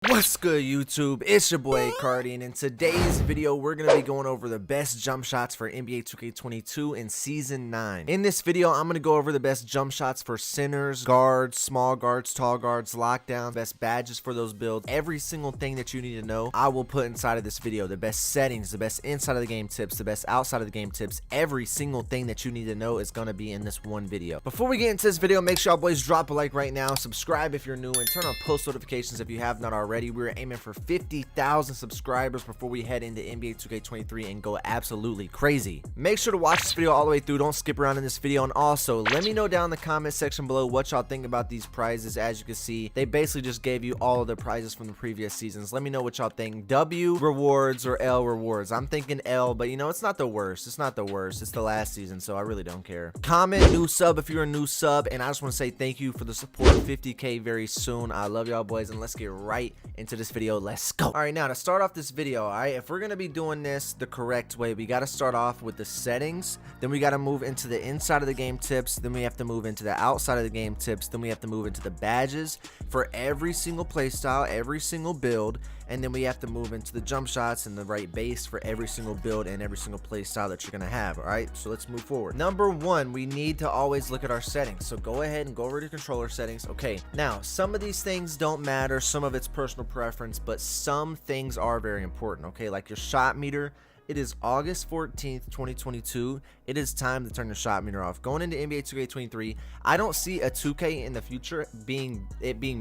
What's good, YouTube? It's your boy Cardi, and in today's video we're going to be going over the best jump shots for NBA 2K22 in Season 9. In this video I'm going to go over the best jump shots for centers, guards, small guards, tall guards, lockdowns, best badges for those builds, every single thing that you need to know I will put inside of this video. The best settings, the best inside of the game tips, the best outside of the game tips, every single thing that you need to know is going to be in this one video. Before we get into this video, make sure y'all boys drop a like right now, subscribe if you're new, and turn on post notifications if you have not already. We're aiming for 50,000 subscribers before we head into NBA 2K23 and go absolutely crazy. Make sure to watch this video all the way through. Don't skip around in this video. And also, let me know down in the comment section below what y'all think about these prizes. As you can see, they basically just gave you all of the prizes from the previous seasons. Let me know what y'all think. W rewards or L rewards. I'm thinking L, but you know, it's not the worst. It's not the worst. It's the last season, so I really don't care. Comment new sub if you're a new sub. And I just want to say thank you for the support. 50K very soon. I love y'all boys, and let's get right into this video. Let's go. All right, now to start off this video, all right, if we're gonna be doing this the correct way, we got to start off with the settings, then we got to move into the inside of the game tips, then we have to move into the outside of the game tips, then we have to move into the badges for every single playstyle, every single build, and then we have to move into the jump shots and the right base for every single build and every single playstyle that you're gonna have. All right, so let's move forward. Number one, we need to always look at our settings. So go ahead and go over to controller settings. Okay, now some of these things don't matter, some of it's personal preference, but some things are very important. Okay, like your shot meter. It is August 14th, 2022. It is time to turn your shot meter off. Going into NBA 2K23, I don't see a 2K in the future being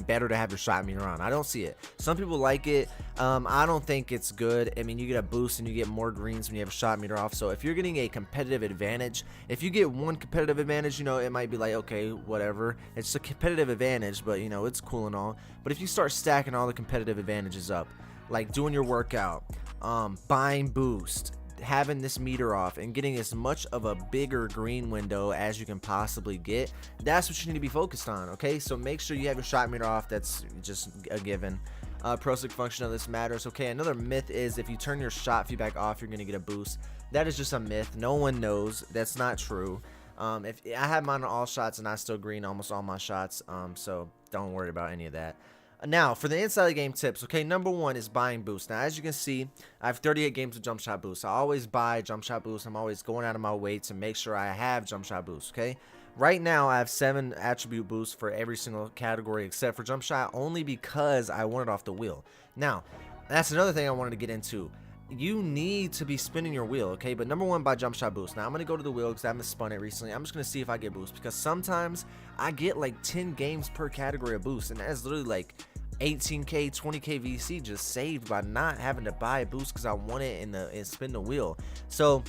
better to have your shot meter on. I don't see it. Some people like it. I don't think it's good. I mean, you get a boost and you get more greens when you have a shot meter off. So if you're getting a competitive advantage, if you get one competitive advantage, you know, it might be like, okay, whatever. It's a competitive advantage, but you know, it's cool and all. But if you start stacking all the competitive advantages up, like doing your workout, buying boost, having this meter off, and getting as much of a bigger green window as you can possibly get, that's what you need to be focused on. Okay, so make sure you have your shot meter off. That's just a given. Pro stick function of this matters. Okay, another myth is if you turn your shot feedback off, you're gonna get a boost. That is just a myth. No one knows. That's not true. If I have mine on all shots and I still green almost all my shots, so don't worry about any of that. Now, for the inside of the game tips, okay, number one is buying boost. Now, as you can see, I have 38 games of jump shot boost. I always buy jump shot boost. I'm always going out of my way to make sure I have jump shot boost, okay? Right now, I have 7 attribute boosts for every single category except for jump shot, only because I want it off the wheel. Now, that's another thing I wanted to get into. You need to be spinning your wheel, okay? But number one, buy jump shot boost. Now I'm gonna go to the wheel because I haven't spun it recently. I'm just gonna see if I get boost, because sometimes I get like 10 games per category of boost, and that's literally like 18k 20k VC just saved by not having to buy a boost because I want it and spin the wheel. So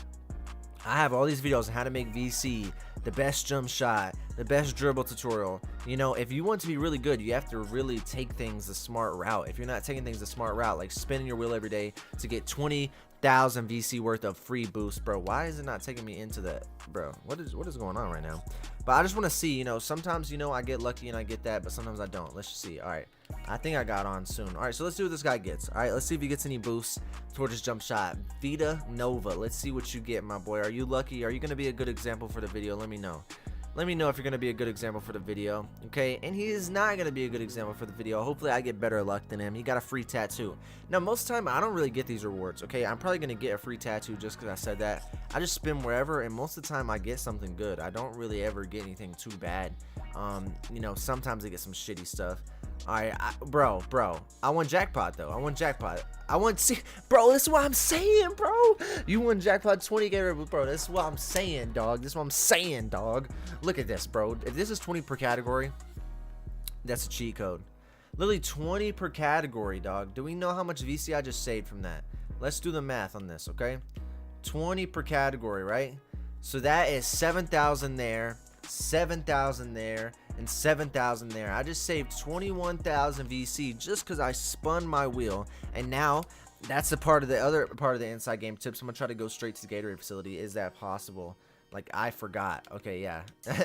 I have all these videos on how to make VC, the best jump shot, the best dribble tutorial. You know, if you want to be really good, you have to really take things the smart route. If you're not taking things the smart route, like spinning your wheel every day to get 20,000 VC worth of free boost, bro, why is it not taking me into that, bro? What is going on right now? But I just want to see, you know, sometimes, you know, I get lucky and I get that, but sometimes I don't. Let's just see. All right, I think I got on soon. All right, so let's see what this guy gets. All right, let's see if he gets any boosts towards his jump shot. Vita Nova, let's see what you get, my boy. Are you lucky? Are you going to be a good example for the video? Let me know. Let me know if you're going to be a good example for the video, okay? And he is not going to be a good example for the video. Hopefully I get better luck than him. He got a free tattoo. Now, most of the time, I don't really get these rewards, okay? I'm probably going to get a free tattoo just because I said that. I just spin wherever, and most of the time, I get something good. I don't really ever get anything too bad. You know, sometimes I get some shitty stuff. All right, bro, I won jackpot, though. I won jackpot. Bro, this is what I'm saying, bro. You won jackpot 20k, bro. This is what I'm saying, dog. This is what I'm saying, dog. Look at this, bro. If this is 20 per category, that's a cheat code. Literally 20 per category, dog. Do we know how much VC I just saved from that? Let's do the math on this, okay? 20 per category, right? So that is 7,000 there, 7,000 there, and 7,000 there. I just saved 21,000 VC just because I spun my wheel. And now that's the other part of the inside game tips. I'm gonna try to go straight to the Gatorade facility. Is that possible? Like, I forgot. Okay, yeah.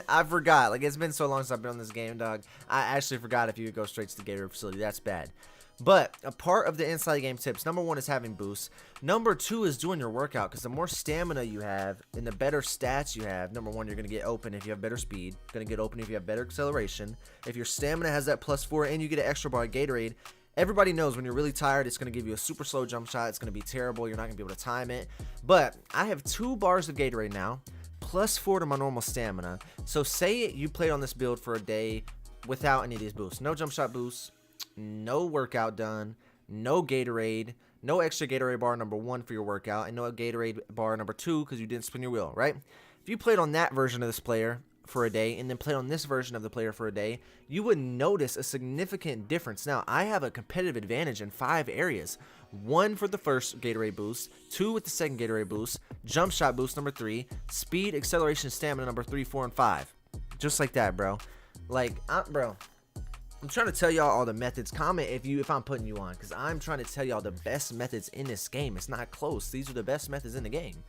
I forgot. Like, it's been so long since I've been on this game, dog. I actually forgot if you could go straight to the Gatorade facility. That's bad. But a part of the inside game tips, number one is having boosts. Number two is doing your workout, because the more stamina you have and the better stats you have, number one, you're going to get open if you have better speed. Going to get open if you have better acceleration. If your stamina has that +4 and you get an extra bar of Gatorade, Everybody knows when you're really tired, it's going to give you a super slow jump shot. It's going to be terrible. You're not going to be able to time it. But I have 2 bars of Gatorade now, plus 4 to my normal stamina. So say you played on this build for a day without any of these boosts. No jump shot boosts, no workout done, no Gatorade, no extra Gatorade bar number 1 for your workout, and no Gatorade bar number 2 because you didn't spin your wheel, right? If you played on that version of this player for a day and then played on this version of the player for a day, you would notice a significant difference. Now, I have a competitive advantage in 5 areas. 1 for the first Gatorade boost, 2 with the second Gatorade boost, jump shot boost number 3, speed, acceleration, stamina number 3, 4, and 5. Just like that, bro. Like, bro, I'm trying to tell y'all all the methods. Comment if I'm putting you on, because I'm trying to tell y'all the best methods in this game. It's not close. These are the best methods in the game.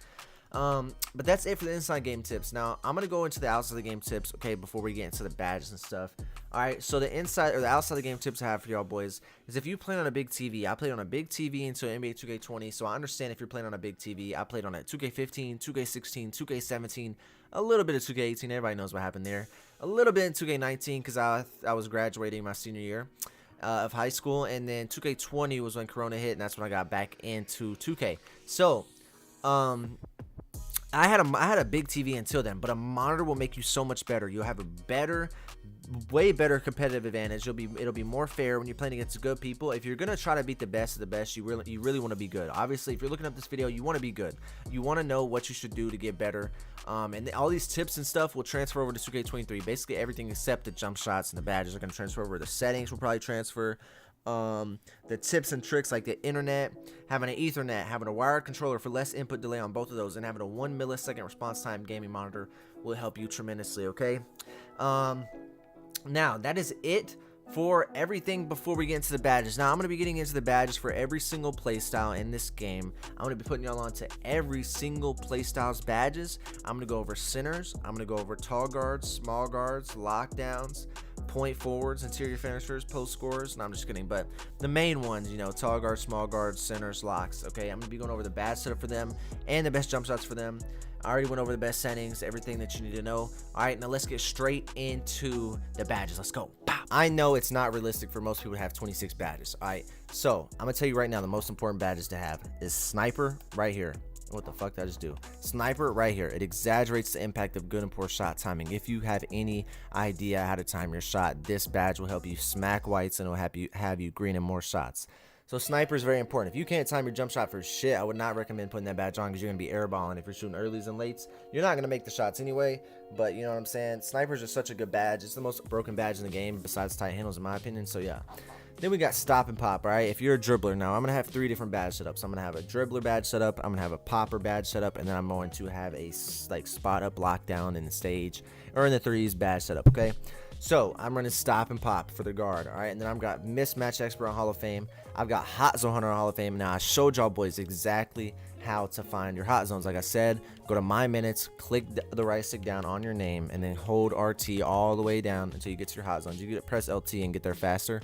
But that's it for the inside game tips. Now I'm gonna go into the outside of the game tips, okay, before we get into the badges and stuff. All right, so the inside or the outside of the game tips I have for y'all boys is if you play on a big TV. I played on a big TV until NBA 2K20, so I understand if you're playing on a big TV. I played on a 2K15, 2K16, 2K17, a little bit of 2K18. Everybody knows what happened there. A little bit in 2K19 because I was graduating my senior year of high school, and then 2K20 was when Corona hit, and that's when I got back into 2K. So I had a big TV until then, but a monitor will make you so much better. You'll have a way better competitive advantage. It'll be more fair when you're playing against good people. If you're gonna try to beat the best of the best, you really want to be good. Obviously, if you're looking up this video, you want to be good. You want to know what you should do to get better. And all these tips and stuff will transfer over to 2K23. Basically, everything except the jump shots and the badges are gonna transfer over. The settings will probably transfer. The tips and tricks like the internet, having an Ethernet, having a wired controller for less input delay on both of those, and having a 1 millisecond response time gaming monitor will help you tremendously, okay? Now that is it for everything before we get into the badges. Now I'm going to be getting into the badges for every single playstyle in this game. I'm going to be putting y'all on to every single playstyle's badges. I'm going to go over centers, I'm going to go over tall guards, small guards, lockdowns, point forwards, interior finishers, post scorers. No, I'm just kidding, but the main ones, you know, tall guards, small guards, centers, locks. Okay, I'm gonna be going over the badge setup for them and the best jump shots for them. I already went over the best settings, everything that you need to know. All right, now let's get straight into the badges. Let's go. Pow. I know it's not realistic for most people to have 26 badges. All right, so I'm gonna tell you right now, the most important badges to have is sniper right here. What the fuck did I just do? Sniper right here. It exaggerates the impact of good and poor shot timing. If you have any idea how to time your shot, this badge will help you smack whites and it will have you green and more shots. So sniper is very important. If you can't time your jump shot for shit, I would not recommend putting that badge on because you're going to be airballing. If you're shooting earlys and lates, you're not going to make the shots anyway. But you know what I'm saying? Snipers are such a good badge. It's the most broken badge in the game besides tight handles in my opinion. So yeah. Then we got stop and pop, all right? If you're a dribbler now, I'm going to have 3 different badge setups. I'm going to have a dribbler badge setup, I'm going to have a popper badge setup, and then I'm going to have a like spot up lockdown in the stage or in the threes badge setup, okay? So I'm running stop and pop for the guard, all right? And then I've got mismatch expert on Hall of Fame. I've got hot zone hunter on Hall of Fame. Now I showed y'all boys exactly how to find your hot zones. Like I said, go to my minutes, click the right stick down on your name, and then hold RT all the way down until you get to your hot zones. You get press LT and get there faster.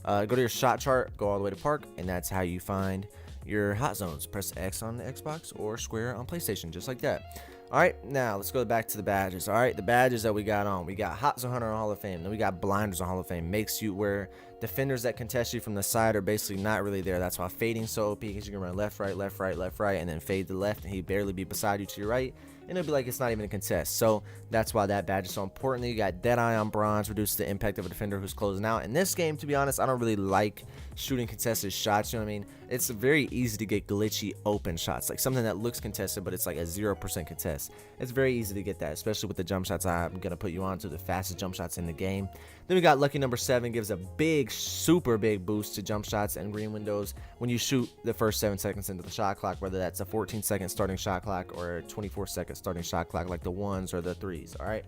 Go to your shot chart, go all the way to park, and that's how you find your hot zones. Press X on the Xbox or square on PlayStation, just like that. All right, now let's go back to the badges. All right, the badges that we got on. We got Hot Zone Hunter on Hall of Fame. Then we got Blinders on Hall of Fame. Makes you where defenders that contest you from the side are basically not really there. That's why fading so OP, because you can run left, right, left, right, left, right, and then fade to the left, and he'd barely be beside you to your right. And it'll be like it's not even a contest. So that's why that badge is so important. You got Deadeye on bronze, reduces the impact of a defender who's closing out. In this game, to be honest, I don't really like shooting contested shots. You know what I mean? It's very easy to get glitchy open shots, like something that looks contested, but it's like a 0% contest. It's very easy to get that, especially with the jump shots I'm gonna put you on to, the fastest jump shots in the game. Then we got lucky number 7, gives a big, super big boost to jump shots and green windows when you shoot the first 7 seconds into the shot clock, whether that's a 14-second starting shot clock or a 24-second starting shot clock, like the 1s or the 3s. All right.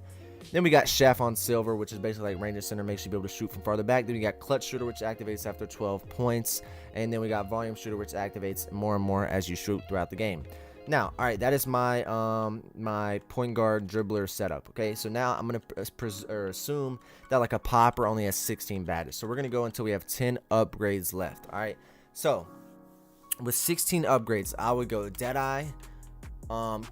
Then we got Chef on silver, which is basically like Ranger Center, makes you be able to shoot from farther back. Then we got Clutch Shooter, which activates after 12 points. And then we got Volume Shooter, which activates more and more as you shoot throughout the game. Now, all right, that is my my point guard dribbler setup. Okay, so now I'm gonna assume that like a popper only has 16 badges. So we're gonna go until we have 10 upgrades left. All right, so with 16 upgrades, I would go Deadeye,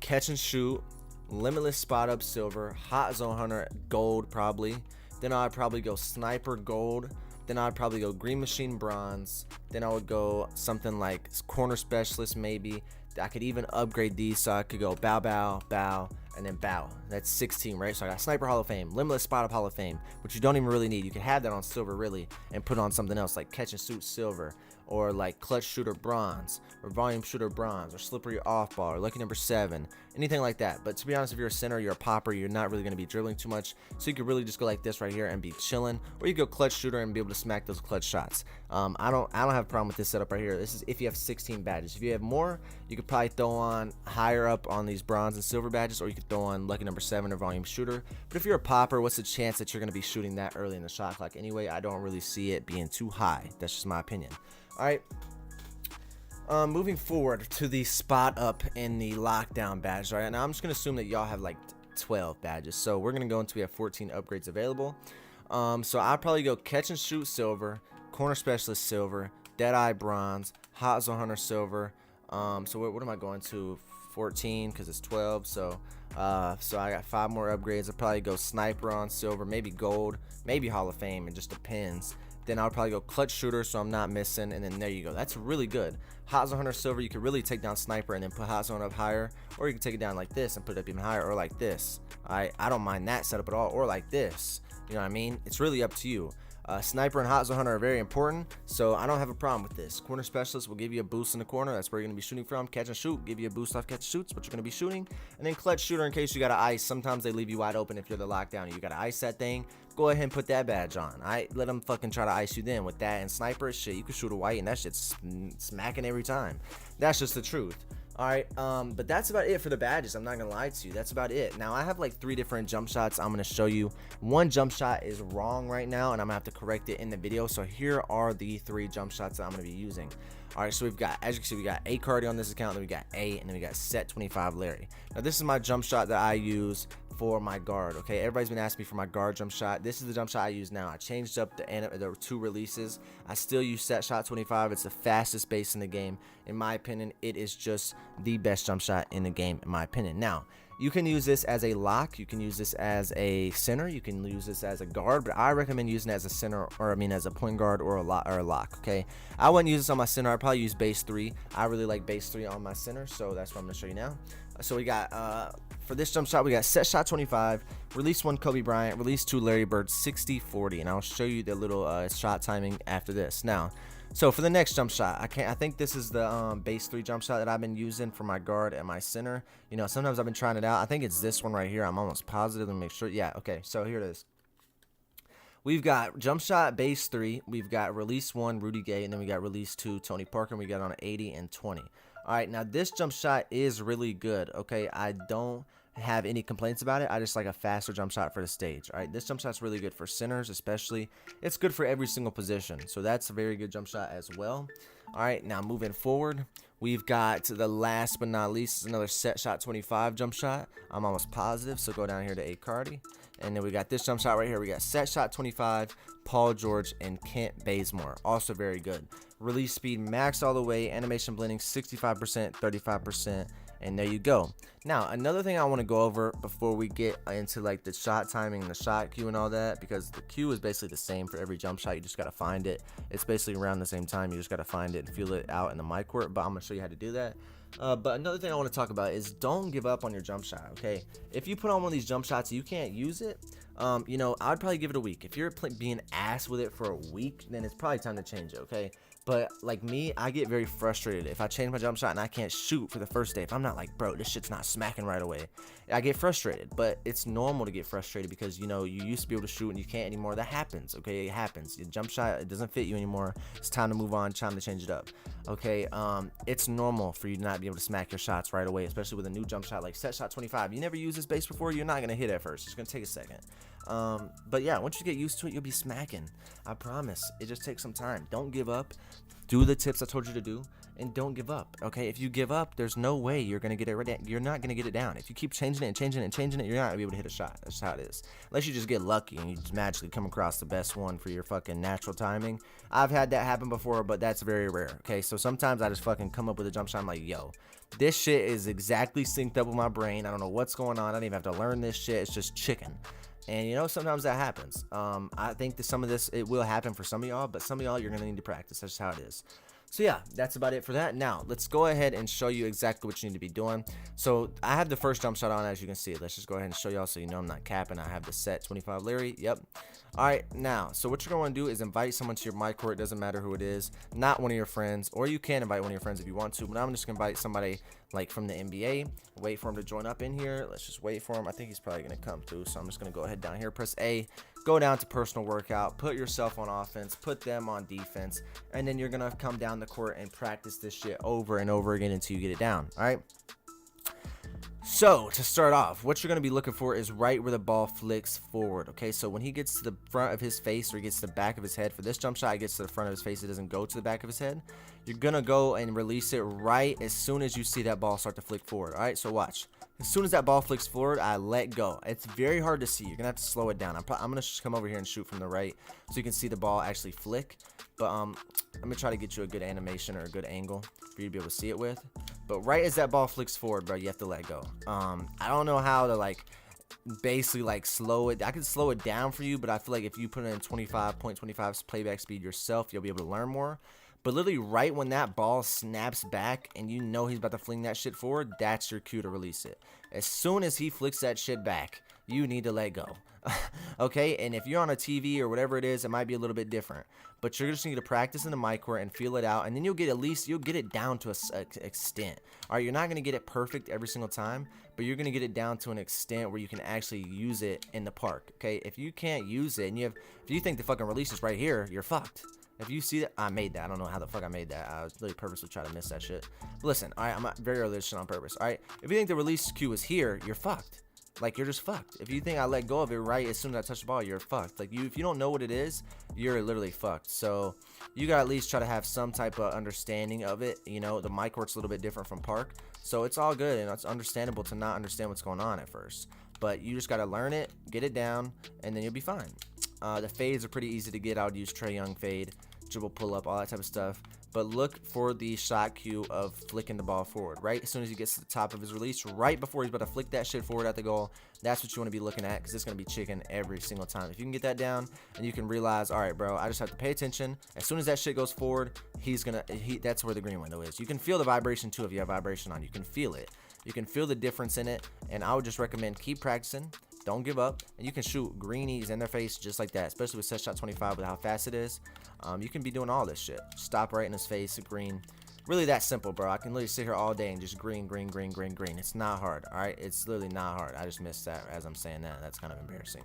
catch and shoot, limitless spot up silver, hot zone hunter gold probably. Then I'd probably go sniper gold, then I'd probably go green machine bronze, then I would go something like corner specialist maybe. I could even upgrade these, so I could go bow, bow, bow, and then bow. That's 16, right? So I got sniper Hall of Fame, limitless spot of Hall of Fame, which you don't even really need. You could have that on silver really and put on something else like catch and shoot silver, or like clutch shooter bronze, or volume shooter bronze, or slippery off ball, or lucky number 7, anything like that. But to be honest, if you're a center, you're a popper, you're not really going to be dribbling too much, so you could really just go like this right here and be chilling, or you go clutch shooter and be able to smack those clutch shots. I don't have a problem with this setup right here. This is if you have 16 badges. If you have more, you could probably throw on higher up on these bronze and silver badges, or you could throw on lucky number 7 or volume shooter. But if you're a popper, what's the chance that you're going to be shooting that early in the shot clock anyway? I don't really see it being too high. That's just my opinion. Alright, moving forward to the spot up in the lockdown badge. Right now I'm just gonna assume that y'all have like 12 badges, so we're gonna go until we have 14 upgrades available. So I'll probably go catch and shoot silver, corner specialist silver, deadeye bronze, hot zone hunter silver. So what am I going to? 14 because it's 12. So I got 5 more upgrades. I'll probably go sniper on silver, maybe gold, maybe Hall of Fame. It just depends. Then I'll probably go clutch shooter, so I'm not missing, and then there you go. That's really good. Hot zone hunter silver, you could really take down sniper and then put hot zone up higher, or you can take it down like this and put it up even higher, or like this. I don't mind that setup at all, or like this. You know what I mean? It's really up to you. Sniper and hot zone hunter are very important, so I don't have a problem with this. Corner specialist will give you a boost in the corner. That's where you're going to be shooting from. Catch and shoot, give you a boost off catch and shoots, what you're going to be shooting. And then clutch shooter, in case you got to ice. Sometimes they leave you wide open if you're the lockdown and you got to ice that thing. Go ahead and put that badge on. Let them fucking try to ice you then. With that and sniper shit, you can shoot a white and that shit's smacking every time. That's just the truth. Alright, but that's about it for the badges. I'm not gonna lie to you, that's about it. Now I have like 3 different jump shots I'm gonna show you. One jump shot is wrong right now and I'm gonna have to correct it in the video, so here are the 3 jump shots that I'm gonna be using. Alright, so we've got, as you can see, we got A Cardi on this account, then we got A, and then we got Set 25 Larry. Now this is my jump shot that I use for my guard. Okay, everybody's been asking me for my guard jump shot. This is the jump shot I use now. I changed up the 2 releases. I still use Set Shot 25. It's the fastest base in the game. In my opinion, it is just the best jump shot in the game, in my opinion. Now, you can use this as a lock, you can use this as a center, you can use this as a guard, but I recommend using it as a center, or I mean as a point guard or a lock, okay? I wouldn't use this on my center. I'd probably use base 3. I really like base 3 on my center, so that's what I'm gonna show you now. So we got for this jump shot, we got Set Shot 25, Release 1 Kobe Bryant, Release 2 Larry Bird, 60-40, and I'll show you the little shot timing after this. Now, so for the next jump shot, I think this is the base 3 jump shot that I've been using for my guard and my center. You know, sometimes I've been trying it out. I think it's this one right here. I'm almost positive. Let me make sure. Yeah, okay, so here it is. We've got jump shot base 3, we've got release 1 Rudy Gay, and then we got release 2 Tony Parker, and we got on 80 and 20. Alright, now this jump shot is really good, okay? I don't have any complaints about it. I just like a faster jump shot for the stage. Alright, this jump shot's really good for centers especially. It's good for every single position, so that's a very good jump shot as well. Alright, now moving forward, we've got the last but not least, another Set Shot 25 jump shot. I'm almost positive, so go down here to A Cardi. And then we got this jump shot right here. We got Set Shot 25, Paul George, and Kent Bazemore. Also very good. Release speed max all the way. Animation blending 65%, 35%. And there you go. Now, another thing I want to go over before we get into like the shot timing and the shot queue and all that, because the queue is basically the same for every jump shot. You just got to find it. It's basically around the same time. You just got to find it and feel it out in the mic court. But I'm going to show you how to do that. But another thing I want to talk about is don't give up on your jump shot, okay? If you put on one of these jump shots and you can't use it, you know, I'd probably give it a week. If you're being ass with it for a week, then it's probably time to change it, okay? But like me, I get very frustrated if I change my jump shot and I can't shoot for the first day. If I'm not like, bro, this shit's not smacking right away, I get frustrated. But it's normal to get frustrated because, you know, you used to be able to shoot and you can't anymore. That happens, okay? It happens. Your jump shot, it doesn't fit you anymore. It's time to move on, time to change it up, okay? It's normal for you to not be able to smack your shots right away, especially with a new jump shot like Set Shot 25. You never used this base before, you're not going to hit at first. It's going to take a second. But yeah, once you get used to it, you'll be smacking. I promise. It just takes some time. Don't give up. Do the tips I told you to do, and don't give up, okay? If you give up, there's no way you're going to get it right. You're not going to get it down. If you keep changing it and changing it and changing it, you're not going to be able to hit a shot. That's how it is. Unless you just get lucky and you just magically come across the best one for your fucking natural timing. I've had that happen before, but that's very rare, okay? So sometimes I just fucking come up with a jump shot. I'm like, yo, this shit is exactly synced up with my brain. I don't know what's going on. I don't even have to learn this shit. It's just chicken. And you know, sometimes that happens. I think that some of this, it will happen for some of y'all, but some of y'all, you're gonna need to practice. That's just how it is. So yeah, that's about it for that. Now let's go ahead and show you exactly what you need to be doing. So I have the first jump shot on, as you can see. Let's just go ahead and show y'all so you know I'm not capping. I have the set 25 Larry. Yep. All right, now, so what you're going to want to do is invite someone to your mic court. It doesn't matter who it is, not one of your friends, or you can invite one of your friends if you want to, but I'm just going to invite somebody like from the NBA. Wait for him to join up in here. Let's just wait for him. I think he's probably going to come through, so I'm just going to go ahead down here, press A, go down to personal workout, put yourself on offense, put them on defense, and then you're going to come down the court and practice this shit over and over again until you get it down. All right. So to start off, what you're going to be looking for is right where the ball flicks forward. Okay, so when he gets to the front of his face, or he gets to the back of his head, for this jump shot, it gets to the front of his face, it doesn't go to the back of his head. You're going to go and release it right as soon as you see that ball start to flick forward. All right, so watch. As soon as that ball flicks forward, I let go. It's very hard to see. You're going to have to slow it down. I'm going to just come over here and shoot from the right so you can see the ball actually flick. But let me try to get you a good animation or a good angle for you to be able to see it with. But right as that ball flicks forward, bro, you have to let go. I don't know how to, like, basically, like, slow it. I can slow it down for you, but I feel like if you put it in 25.25 playback speed yourself, you'll be able to learn more. But literally right when that ball snaps back and you know he's about to fling that shit forward, that's your cue to release it. As soon as he flicks that shit back, you need to let go. Okay, and if you're on a TV or whatever it is, it might be a little bit different, but you're just need to practice in the mic court and feel it out, and then you'll get, at least you'll get it down to a extent. All right, you're not going to get it perfect every single time, but you're going to get it down to an extent where you can actually use it in the park. Okay, if you can't use it and if you think the fucking release is right here, you're fucked. If you see that, I made that. I don't know how the fuck I made that. I was really purposely trying to miss that shit. But listen, all right, I'm not very early this shit on purpose. All right, if you think the release cue is here, you're fucked. Like, you're just fucked. If you think I let go of it right as soon as I touch the ball, you're fucked. Like, if you don't know what it is, you're literally fucked. So you gotta at least try to have some type of understanding of it. You know, the mic court's a little bit different from park, so it's all good, and it's understandable to not understand what's going on at first. But you just gotta learn it, get it down, and then you'll be fine. The fades are pretty easy to get. I would use Trae Young fade, dribble pull up, all that type of stuff. But look for the shot cue of flicking the ball forward. Right as soon as he gets to the top of his release, right before he's about to flick that shit forward at the goal, that's what you want to be looking at, because it's going to be chicken every single time. If you can get that down and you can realize, all right, bro, I just have to pay attention. As soon as that shit goes forward, that's where the green window is. You can feel the vibration too if you have vibration on. You can feel it. You can feel the difference in it, and I would just recommend keep practicing. Don't give up, and you can shoot greenies in their face just like that, especially with set shot 25 with how fast it is. You can be doing all this shit. Stop right in his face, green. Really that simple, bro. I can literally sit here all day and just green, green, green, green, green. It's not hard, all right? It's literally not hard. I just missed that as I'm saying that. That's kind of embarrassing.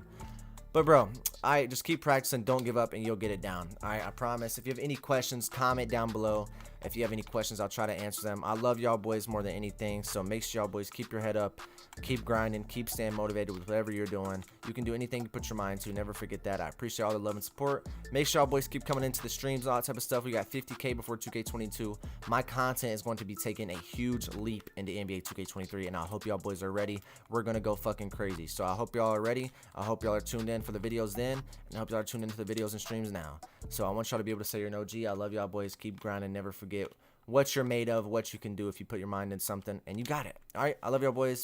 But bro, alright, just keep practicing, don't give up, and you'll get it down. Alright, I promise. If you have any questions, comment down below. If you have any questions, I'll try to answer them. I love y'all boys more than anything, so make sure y'all boys keep your head up, keep grinding, keep staying motivated with whatever you're doing. You can do anything you put your mind to. Never forget that. I appreciate all the love and support. Make sure y'all boys keep coming into the streams, all that type of stuff. We got 50K before 2K22. My content is going to be taking a huge leap into NBA 2K23, and I hope y'all boys are ready. We're going to go fucking crazy. So I hope y'all are ready. I hope y'all are tuned in for the videos then, and I hope y'all are tuned into the videos and streams now. So I want y'all to be able to say you're an OG. I love y'all boys. Keep grinding. Never forget what you're made of, what you can do if you put your mind in something, and you got it. All right, I love y'all boys.